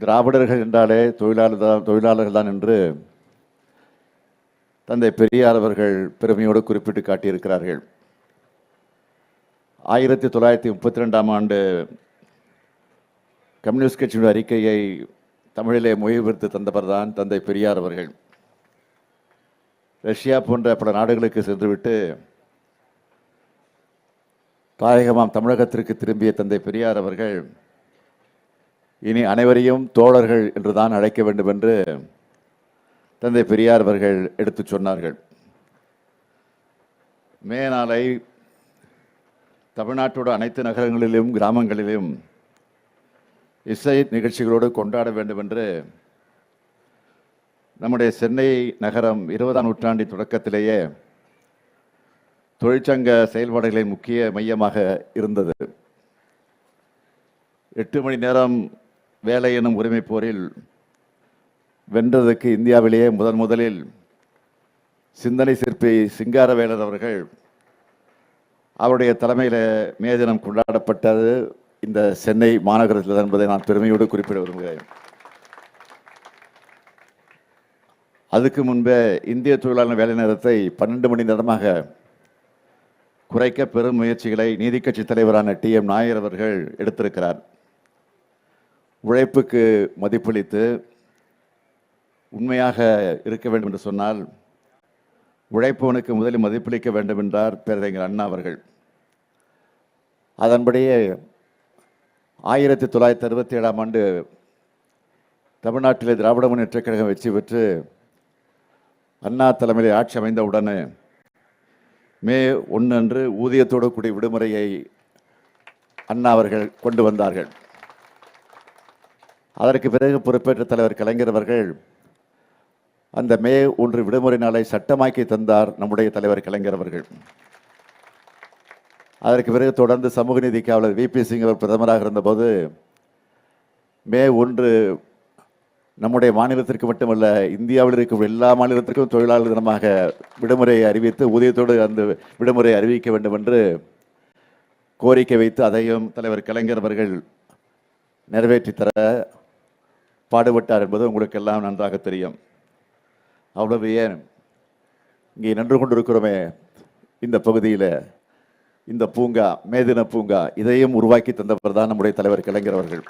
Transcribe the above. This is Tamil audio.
திராவிடர்கள் என்றாலே தொழிலாளர்கள் தான் என்று தந்தை பெரியார் அவர்கள் பெருமையோடு குறிப்பிட்டு காட்டியிருக்கிறார்கள். 1932ஆம் ஆண்டு கம்யூனிஸ்ட் கட்சியின் அறிக்கையை தமிழிலே மொழிபெயர்த்து தந்தவர் தான் தந்தை பெரியார் அவர்கள். ரஷ்யா போன்ற பல நாடுகளுக்கு சென்றுவிட்டு தாயகமாம் தமிழகத்திற்கு திரும்பிய தந்தை பெரியார் அவர்கள் இனி அனைவரையும் தோழர்கள் என்றுதான் அழைக்க வேண்டும் என்று தந்தை பெரியார் அவர்கள் எடுத்து சொன்னார்கள். மே நாளை தமிழ்நாட்டோட அனைத்து நகரங்களிலும் கிராமங்களிலும் இசை நிகழ்ச்சிகளோடு கொண்டாட வேண்டும் என்று நம்முடைய சென்னை நகரம் 20ஆம் நூற்றாண்டின் தொடக்கத்திலேயே தொழிற்சங்க செயல்பாடுகளின் முக்கிய மையமாக இருந்தது. 8 மணி நேரம் வேலை எனும் உரிமை போரில் வென்றதுக்கு இந்தியாவிலேயே முதலில் சிந்தனை சிற்பி சிங்காரவேலர் அவர்கள் அவருடைய தலைமையில் மே தினம் கொண்டாடப்பட்டது இந்த சென்னை மாநகரத்தில் என்பதை நான் பெருமையோடு குறிப்பிட விரும்புகிறேன். அதுக்கு முன்பே இந்திய தொழிலாளர் வேலை நேரத்தை 12 மணி நேரமாக குறைக்க பெரும் முயற்சிகளை நீதி கட்சி தலைவரான TM நாயர் அவர்கள் எடுத்திருக்கிறார். உழைப்புக்கு மதிப்பளித்து உண்மையாக இருக்க வேண்டும் என்று சொன்னால் உழைப்பவனுக்கு முதலில் மதிப்பளிக்க வேண்டும் என்றார் பேரறிஞர் அண்ணா அவர்கள். அதன்படியே 1967ஆம் ஆண்டு தமிழ்நாட்டிலே திராவிட முன்னேற்றக் கழகம் வெற்றி பெற்று அண்ணா தலைமையில் ஆட்சி அமைந்தவுடனே மே 1 அன்று ஊதியத்தோடு கூடிய விடுமுறையை அண்ணா அவர்கள் கொண்டு வந்தார்கள். அதற்கு பிறகு பொறுப்பேற்ற தலைவர் கலைஞர் அவர்கள் அந்த மே 1 விடுமுறை நாளை சட்டமாக்கி தந்தார் நம்முடைய தலைவர் கலைஞர் அவர்கள். அதற்கு பிறகு தொடர்ந்து சமூக நீதி காவலர் VP சிங் அவர் பிரதமராக இருந்தபோது மே 1 நம்முடைய மாநிலத்திற்கு மட்டுமல்ல இந்தியாவில் இருக்கும் எல்லா மாநிலத்திற்கும் தொழிலாளர் தினமாக விடுமுறையை அறிவித்து ஊதியத்தோடு அந்த விடுமுறையை அறிவிக்க வேண்டும் என்று கோரிக்கை வைத்து அதையும் தலைவர் கலைஞர் அவர்கள் நிறைவேற்றி தர பாடுபட்டார் என்பது உங்களுக்கு எல்லாம் நன்றாக தெரியும். அவ்வளவு ஏன் இங்கே நின்று கொண்டிருக்கிறோமே இந்த பகுதியில் இந்த பூங்கா மேதின பூங்கா இதையும் உருவாக்கி தந்தவர் தான் நம்முடைய தலைவர் கலைஞர் அவர்கள்.